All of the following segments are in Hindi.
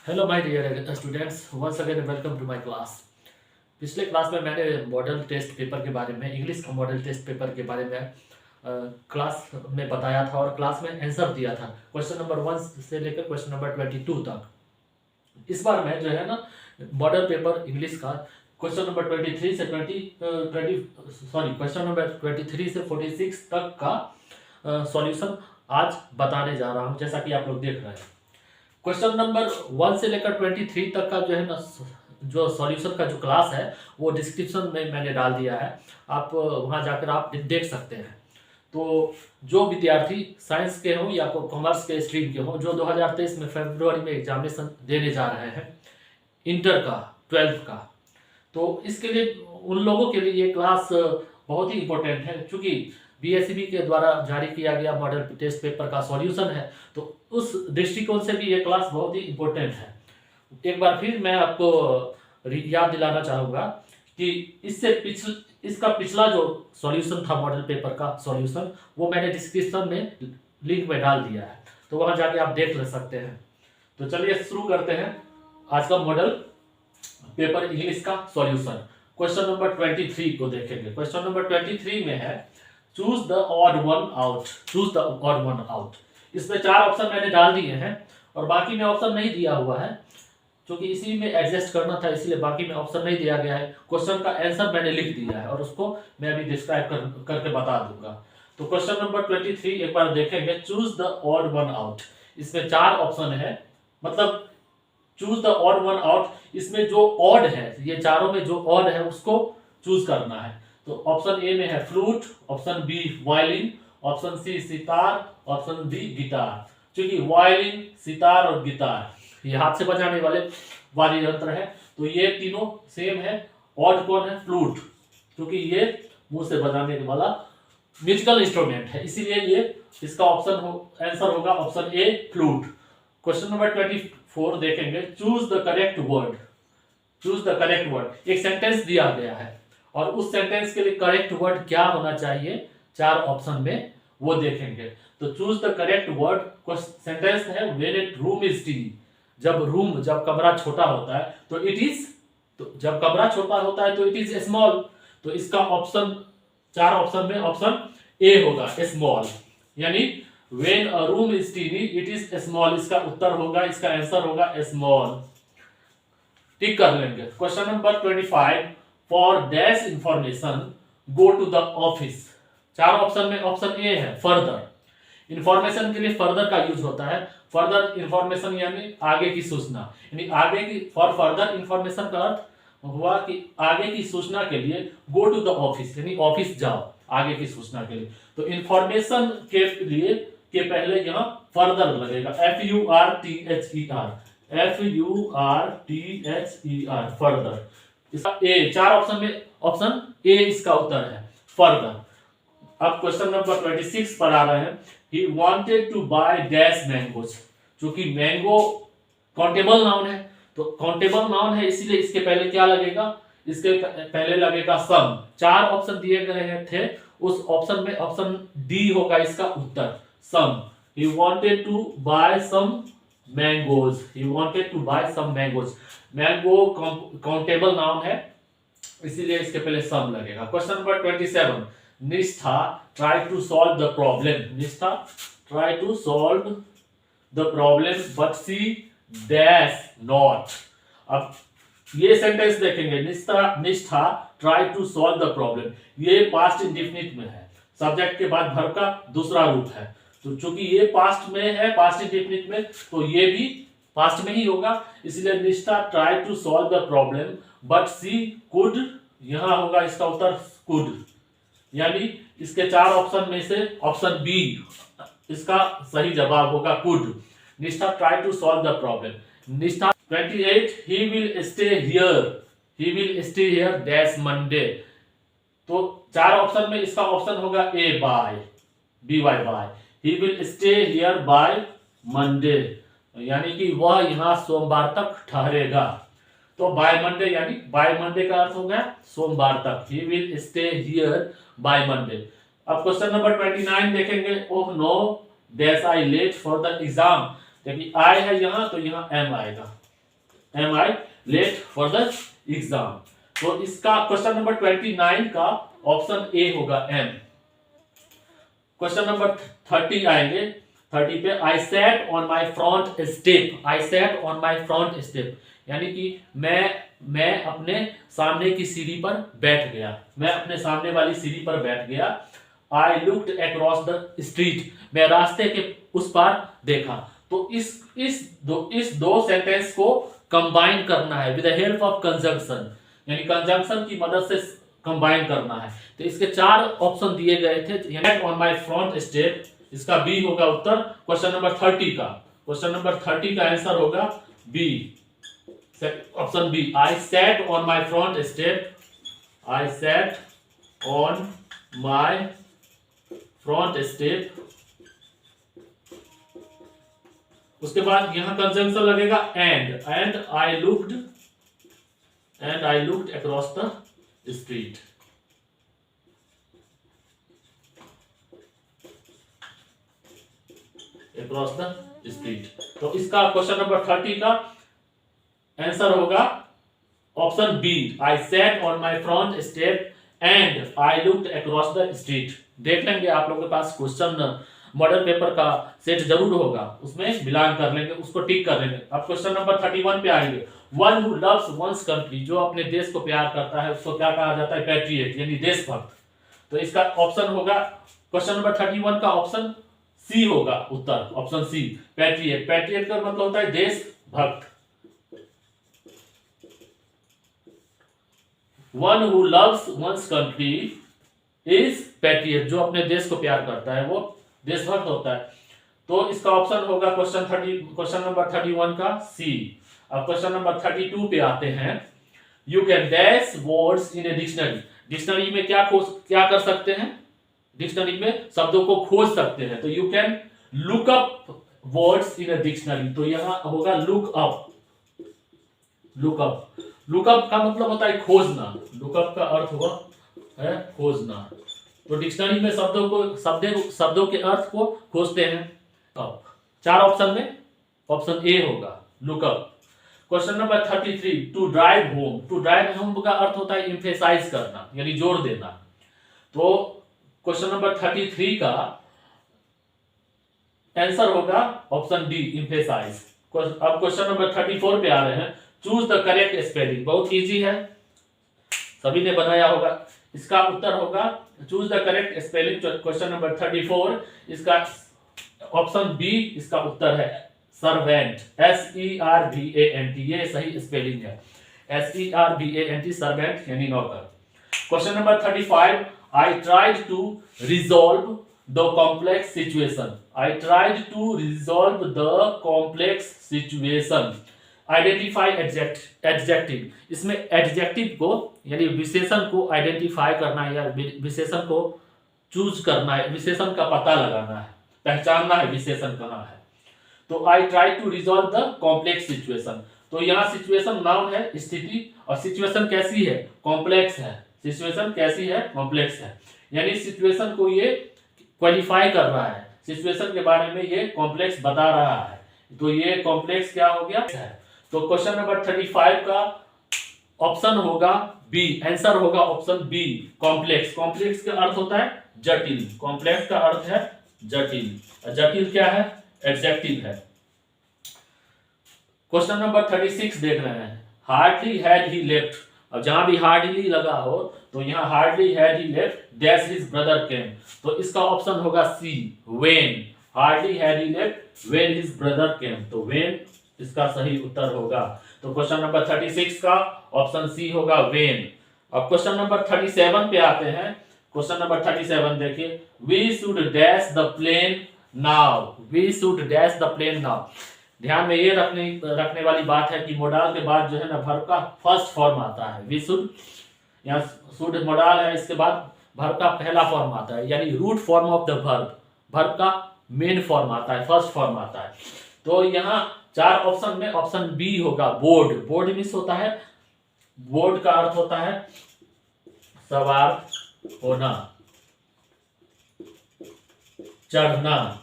Hello my dear students, once again welcome to my class. पिछले क्लास में मैंने मॉडल टेस्ट पेपर के बारे में, इंग्लिश का मॉडल टेस्ट पेपर के बारे में क्लास में बताया था और क्लास में आंसर दिया था क्वेश्चन नंबर 1 से लेकर क्वेश्चन नंबर 22 तक। इस बार मैं जो है ना मॉडल पेपर इंग्लिश का क्वेश्चन नंबर 23 से 46 तक का सॉल्यूशन आज बताने जा रहा हूँ, जैसा कि आप लोग देख रहे हैं। क्वेश्चन नंबर 1 से लेकर 23 तक का जो है ना, जो सॉल्यूशन का जो क्लास है वो डिस्क्रिप्शन में मैंने डाल दिया है। आप वहां जाकर आप देख सकते हैं। तो जो विद्यार्थी साइंस के हों या कॉमर्स के स्ट्रीम के हों, जो 2023 में फरवरी में एग्जामिनेशन देने जा रहे हैं इंटर का, 12th का, तो इसके लिए उन लोगों के लिए ये क्लास बहुत ही इम्पोर्टेंट है, क्योंकि बीएसईबी के द्वारा जारी किया गया मॉडल टेस्ट पेपर का सॉल्यूशन है। तो उस दृष्टिकोण से भी ये क्लास बहुत ही इम्पोर्टेंट है। एक बार फिर मैं आपको याद दिलाना चाहूँगा कि इसका पिछला जो सॉल्यूशन था मॉडल पेपर का सॉल्यूशन, वो मैंने डिस्क्रिप्शन में लिंक में डाल दिया है, तो वहाँ जाके आप देख ले सकते हैं। तो चलिए शुरू करते हैं आज का मॉडल पेपर इंग्लिश का सॉल्यूशन। क्वेश्चन नंबर 23 को देखेंगे। क्वेश्चन नंबर 23 में है choose the odd one out. Choose the odd one out. इसमें 4 ऑप्शन मैंने डाल दिए हैं और बाकी में ऑप्शन नहीं दिया हुआ है, क्योंकि इसी में एडजस्ट करना था, इसलिए बाकी में ऑप्शन नहीं दिया गया है। क्वेश्चन का आंसर मैंने लिख दिया है और उसको मैं अभी डिस्क्राइब करके बता दूंगा। तो क्वेश्चन नंबर 23 एक बार देखेंगे। Choose the odd one out. इसमें 4 ऑप्शन है, मतलब choose the odd one out. इसमें जो ऑड है, ये चारों में जो ऑड है उसको चूज करना है। तो ऑप्शन ए में है flute, option B violin, option C sitar, option D guitar. क्योंकि वायलिन, सितार और गिटार ये हाथ से बजाने वाले यंत्र है, तो ये तीनों सेम है। ऑड कौन है? फ्लूट, क्योंकि ये मुंह से बजाने वाला म्यूजिकल इंस्ट्रूमेंट है, इसीलिए ये इसका आंसर होगा option a flute. Question number 24 देखेंगे। Choose the correct word. Choose the correct word. एक सेंटेंस दिया गया है और उस सेंटेंस के लिए करेक्ट वर्ड क्या होना चाहिए 4 ऑप्शन में, वो देखेंगे। तो choose the correct word. Sentence है when it room is tiny. जब कमरा छोटा होता है तो इट इज, तो जब कमरा छोटा होता है तो इट इज स्मॉल। तो इसका ऑप्शन 4 ऑप्शन में ऑप्शन ए होगा, स्मॉल। यानी when a room is tiny it is small. इसका उत्तर होगा, इसका आंसर होगा स्मॉल। टिक कर लेंगे। Question number 25। For dash information go to the office. 4 option में ऑप्शन ए है फर्दर। इंफॉर्मेशन के लिए फर्दर का यूज होता है। फर्दर इंफॉर्मेशन यानी आगे की सूचना, यानी आगे की, फॉर फर्दर इंफॉर्मेशन का अर्थ हुआ कि आगे की सूचना के लिए गो टू द ऑफिस, यानी ऑफिस जाओ आगे की सूचना के लिए। तो इंफॉर्मेशन के लिए के पहले यहाँ फर्दर लगेगा, FURTHER, FURTHER, फर्दर। इसका ए 4 ऑप्शन में ऑप्शन ए इसका उत्तर है, फर्दर। अब क्वेश्चन नंबर 26 पर आ रहे हैं। He wanted to buy dash mangoes. क्योंकि मैंगो काउंटेबल नाउन है, तो काउंटेबल नाउन है, इसीलिए इसके पहले क्या लगेगा? इसके पहले लगेगा सम। 4 ऑप्शन दिए गए थे, उस ऑप्शन में ऑप्शन डी होगा इसका उत्तर, some. He wanted to buy some mangoes. He wanted to buy some mangoes. Mango countable noun है, इसीलिए इसके पहले सम लगेगा। Question number 27। Nishtha try to solve the problem. Nishtha try to solve the problem but she dash not. अब ये सेंटेंस देखेंगे। Nishtha try to solve the problem, ये पास्ट इंडेफिनिट में है, सब्जेक्ट के बाद वर्ब का दूसरा रूप है। तो चूंकि ये पास्ट में है, पास्ट इंडेफिनिट में, तो ये भी पास्ट में ही होगा, इसलिए Nishtha try to solve the problem but she could, यहां होगा इसका उत्तर कुड। यानी इसके 4 ऑप्शन में से ऑप्शन बी इसका सही जवाब होगा, could. Nishtha try to solve the problem. Nishtha 28। He will stay here. He will stay here dash Monday. तो 4 ऑप्शन में इसका ऑप्शन होगा A by, BY by. He will stay here by Monday, यानी कि वह यहां सोमवार तक ठहरेगा। तो बाय मंडे, यानी बाय मंडे का अर्थ हो गया सोमवार तक। He will stay here by Monday. अब क्वेश्चन नंबर 29 देखेंगे। Oh no dash I late for the exam. देखिए आई है यहाँ, तो यहाँ एम आएगा। Am I late for the exam. तो इसका क्वेश्चन नंबर 29 का ऑप्शन ए होगा एम। क्वेश्चन नंबर 30 आएंगे। 30 पे I set on my front step, I set on my front step, यानी कि मैं अपने सामने की सीढ़ी पर बैठ गया, मैं अपने सामने वाली सीढ़ी पर बैठ गया। आई लुक्ड अक्रॉस द स्ट्रीट, मैं रास्ते के उस पार देखा। तो इस दो सेंटेंस को कंबाइन करना है with the help of conjunction, यानी कंजंक्शन की मदद से कंबाइन करना है। तो इसके 4 ऑप्शन दिए गए थे। ऑन माई फ्रंट स्टेप, इसका बी होगा उत्तर क्वेश्चन नंबर 30 का। क्वेश्चन नंबर 30 का आंसर होगा B, option B. I set on my front step, I set on my front step. उसके बाद यहां कंजंक्शन लगेगा and I looked across the street. Across the street. तो इसका क्वेश्चन नंबर 30 का आंसर होगा option B, I set on my front step and I looked across the street. देख लेंगे आप लोगों के पास क्वेश्चन मॉडल पेपर का सेट जरूर होगा, उसमें मिलान कर लेंगे, उसको टिक कर लेंगे। अब क्वेश्चन नंबर 31 पे आएंगे। One who loves one's country, जो अपने देश को प्यार करता है उसको क्या कहा जाता है? पैट्रियट, यानी देशभक्त। तो इसका ऑप्शन होगा क्वेश्चन नंबर 31 का ऑप्शन सी होगा उत्तर, ऑप्शन सी, पैट्रियट। पैट्रियट का मतलब होता है देशभक्त। One who loves one's country is patriot, जो अपने देश को प्यार करता है वो देशभक्त होता है। तो इसका ऑप्शन होगा क्वेश्चन नंबर 31 का सी। अब क्वेश्चन नंबर 32 पे आते हैं। You can dash words in a dictionary, dictionary में क्या कर सकते हैं? डिक्शनरी में शब्दों को खोज सकते हैं। तो you can look up words in a dictionary, तो यहां होगा लुक अप। लुकअप का मतलब होता है खोजना, लुकअप का अर्थ हुआ है खोजना। तो डिक्शनरी में शब्दों के अर्थ को खोजते हैं। अब 4 ऑप्शन में ऑप्शन ए होगा look up. Question number 33, to drive home. To drive home का अर्थ होता है एम्फेसाइज करना, यानी जोर देना। तो क्वेश्चन नंबर 33 का आंसर होगा ऑप्शन डी, एम्फेसाइज। अब क्वेश्चन नंबर 34 पे आ रहे हैं। चूज द करेक्ट स्पेलिंग, बहुत इजी है, सभी ने बनाया होगा। इसका उत्तर होगा choose the correct spelling, question number 34। इसका ऑप्शन बी इसका उत्तर है सर्वेंट, SERVANT, ये सही स्पेलिंग है, SERVANT, सर्वेंट यानी नौकर। Question number 35, I tried to resolve the complex situation, I tried to resolve the complex situation. Identify adjective, इसमें एडजेक्टिव को यानी विशेषण को आइडेंटिफाई करना है या विशेषण को चूज करना है, विशेषण का पता लगाना है, पहचानना है विशेषण कहाँ है। तो I try to resolve the complex situation. तो यहाँ सिचुएशन नाउन है, स्थिति, और सिचुएशन कैसी है? कॉम्प्लेक्स है। सिचुएशन कैसी है? कॉम्प्लेक्स है, यानी सिचुएशन को ये क्वालिफाई कर रहा है, सिचुएशन के बारे में ये कॉम्प्लेक्स बता रहा है। तो ये कॉम्प्लेक्स क्या हो गया है। तो क्वेश्चन नंबर 35 का ऑप्शन होगा बी, आंसर होगा ऑप्शन बी, कॉम्प्लेक्स। कॉम्प्लेक्स का अर्थ होता है जटिल, कॉम्प्लेक्स का अर्थ है जटिल। जटिल क्या है? एडजेक्टिव है। क्वेश्चन नंबर 36 देख रहे हैं। हार्डली हैड ही लेफ्ट, अब जहां भी हार्डली लगा हो तो यहाँ hardly had he left dash his brother came. तो इसका ऑप्शन होगा C, when. Hardly had he left when his brother came, तो व्हेन इसका सही उत्तर होगा। तो क्वेश्चन नंबर 36 का ऑप्शन सी होगा व्हेन। अब क्वेश्चन नंबर 37 पे आते हैं। क्वेश्चन नंबर 37 देखिए। We should dash the plane now, we should dash the plane now. ध्यान में ये रखने वाली बात है कि मोडाल के बाद जो है ना वर्ब का फर्स्ट फॉर्म आता है। वी शुड, यहाँ शुड मोडाल है, इसके बाद वर्ब का पहला फॉर्म आता है, यानी root form of the verb, verb का मेन फॉर्म आता है, फर्स्ट फॉर्म आता है। तो यहाँ 4 ऑप्शन में ऑप्शन बी होगा बोर्ड। बोर्ड मीन्स होता है, बोर्ड का अर्थ होता है सवार होना, चढ़ना।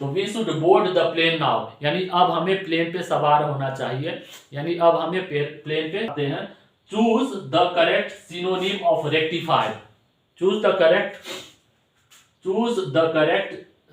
तो we should board the plane now, यानी अब हमें प्लेन पे सवार होना चाहिए, यानी अब हमें प्लेन पे आते हैं। Choose the correct synonym of rectified, choose the correct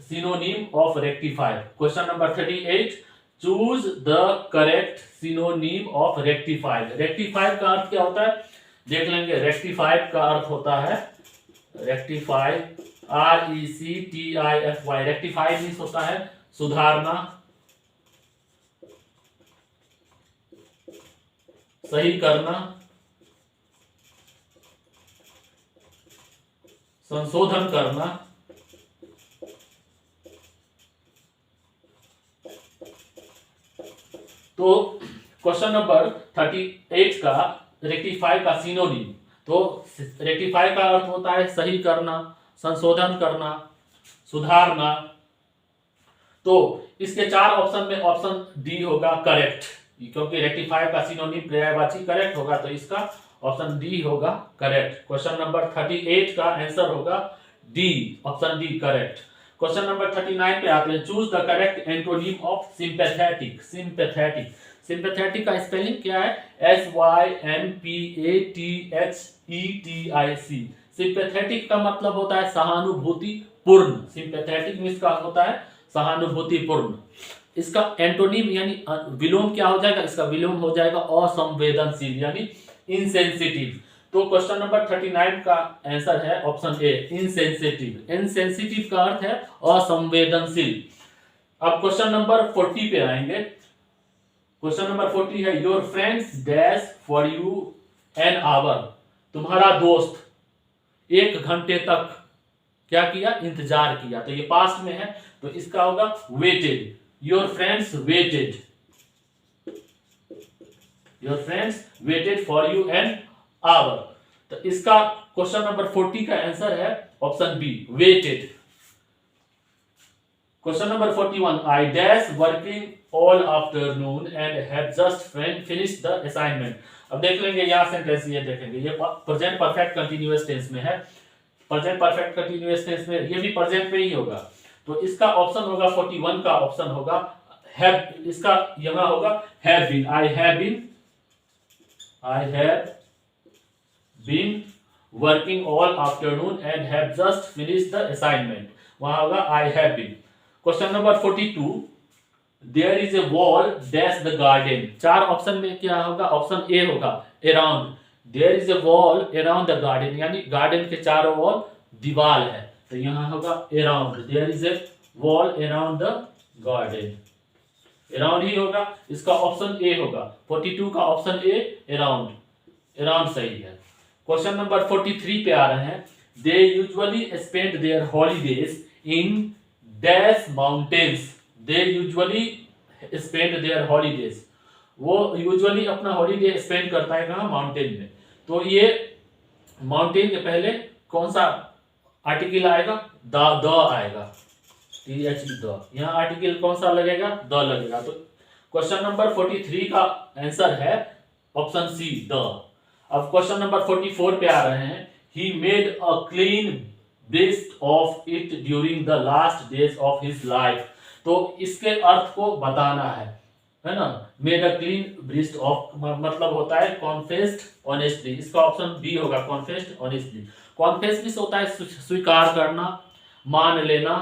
synonym of rectified. Question number 38, choose the correct synonym of rectified. rectified का अर्थ क्या होता है देख लेंगे। rectified का अर्थ होता है rectified, RECTIFY, rectified मीन्स होता है सुधारना, सही करना, संशोधन करना। तो क्वेश्चन नंबर 38 का रेक्टिफाई का सिनोनिम, तो रेक्टिफाई का अर्थ होता है सही करना, संशोधन करना, सुधारना। तो इसके 4 ऑप्शन में ऑप्शन डी होगा करेक्ट, क्योंकि रेक्टिफाई का सिनोनिम पर्यायवाची करेक्ट होगा, तो इसका ऑप्शन डी होगा करेक्ट। क्वेश्चन नंबर 38 का आंसर होगा D, option D correct. Question number 39 पे आते हैं। Choose the correct antonym of sympathetic. Sympathetic का स्पेलिंग क्या है? SYMPATHETIC। सिंपैथेटिक का मतलब होता है सहानुभूति पूर्ण। सिंपैथेटिक मींस का होता है सहानुभूति पूर्ण। इसका एंटोनिम यानी विलोम क्या हो जाएगा? इसका विलोम हो जाएगा असंवेदनशील यानी इनसेंसिटिव। तो क्वेश्चन नंबर 39 का आंसर है ऑप्शन ए इनसेंसिटिव। इनसेंसिटिव का अर्थ है असंवेदनशील। अब क्वेश्चन नंबर 40 पे आएंगे। क्वेश्चन नंबर 40 है your friends dash for you an our. तुम्हारा दोस्त 1 घंटे तक क्या किया? इंतजार किया। तो ये पास्ट में है, तो इसका होगा waited. Your friends waited, your friends waited for you an hour. तो इसका क्वेश्चन नंबर 40 का आंसर है option B waited. Question number 41 I dash working all afternoon and have just finished the assignment. अब देख लेंगे यहां सेंटेंस, ये देखेंगे ये प्रेजेंट परफेक्ट कंटीन्यूअस टेंस में है। प्रेजेंट परफेक्ट कंटीन्यूअस टेंस में ये भी प्रेजेंट पे ही होगा, तो इसका ऑप्शन होगा 41 का ऑप्शन होगा हैव। इसका यहां होगा have been. I have been working all afternoon and have just finished the assignment, वहां होगा I have been. Question number 42 there is a wall dash the garden. 4 option में क्या होगा? ऑप्शन ए होगा around. There is a wall around the garden, यानी गार्डन के चारों ओर दीवार है, तो यहां होगा around. There is a wall around the garden, around ही होगा, इसका ऑप्शन ए होगा। 42 का ऑप्शन ए अराउंड, अराउंड सही है। क्वेश्चन नंबर 43 पे आ रहे हैं। They usually spend their holidays in dash mountains. They usually spend their holidays, वो यूजुअली अपना हॉलीडे स्पेंड करता है कहाँ? माउंटेन में। तो ये माउंटेन के पहले कौन सा आर्टिकल आएगा? द आएगा, द। यहाँ आर्टिकल कौन सा लगेगा? द लगेगा। तो क्वेश्चन नंबर 43 का आंसर है ऑप्शन सी द। अब क्वेश्चन नंबर 44 पे आ रहे हैं। He made a clean breast of it during the last days of his life. तो इसके अर्थ को बताना है ना। Made a clean breast of मतलब होता है कॉन्फेस्ड ऑनेस्टली, इसका ऑप्शन बी होगा कॉन्फेस्ड ऑनेस्टली। कॉन्फेस होता है स्वीकार करना, मान लेना,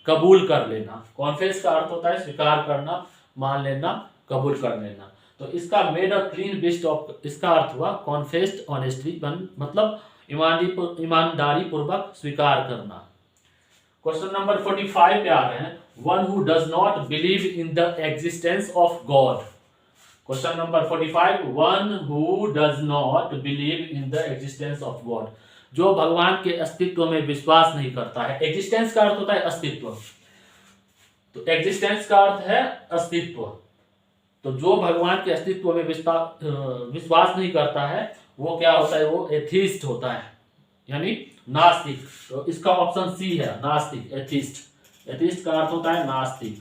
कबूल कर लेना। कॉन्फेस का अर्थ होता है स्वीकार करना, मान लेना, कबूल कर लेना। तो इसका made a clean breast of, इसका अर्थ हुआ कॉन्फेस्ड ऑनेस्टली, मतलब ईमानदारी पूर्वक स्वीकार करना। क्वेश्चन नंबर 45 पे आ रहे हैं। One who does not believe in the existence of God. Question number 45 one who does not believe in the existence of God, जो भगवान के अस्तित्व में विश्वास नहीं करता है। एग्जिस्टेंस का अर्थ होता है अस्तित्व, तो एग्जिस्टेंस का अर्थ है अस्तित्व। तो जो भगवान के अस्तित्व में विश्वास नहीं करता है वो क्या होता है? वो एथिस्ट होता है, यानी नास्तिक। तो इसका ऑप्शन सी है नास्तिक, एथिस्ट। एथिस्ट का अर्थ होता है नास्तिक,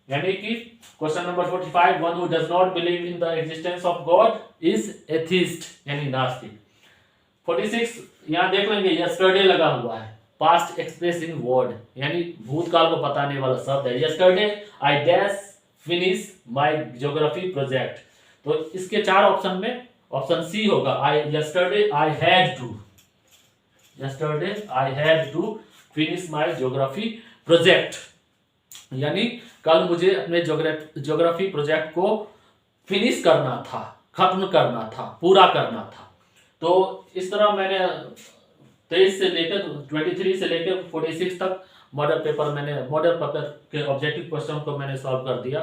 यानी कि question number 45 one who does not believe in the existence of God is atheist, यानी नास्तिक। 46 यहां देख लेंगे यस्टरडे लगा हुआ है, पास्ट एक्सप्रेस इन वर्ड, यानी भूतकाल को बताने वाला शब्द है। Yesterday I dash finish my geography project. तो इसके 4 ऑप्शन में ऑप्शन सी होगा, yesterday I had to finish my geography project, यानी कल मुझे अपने ज्योग्राफी प्रोजेक्ट को फिनिश करना था, खत्म करना था, पूरा करना था। तो इस तरह मैंने 23 से लेकर 23 से लेकर 46 तक मॉडल पेपर के ऑब्जेक्टिव क्वेश्चन को मैंने सॉल्व कर दिया।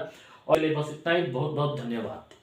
और बस इतना ही। बहुत बहुत धन्यवाद।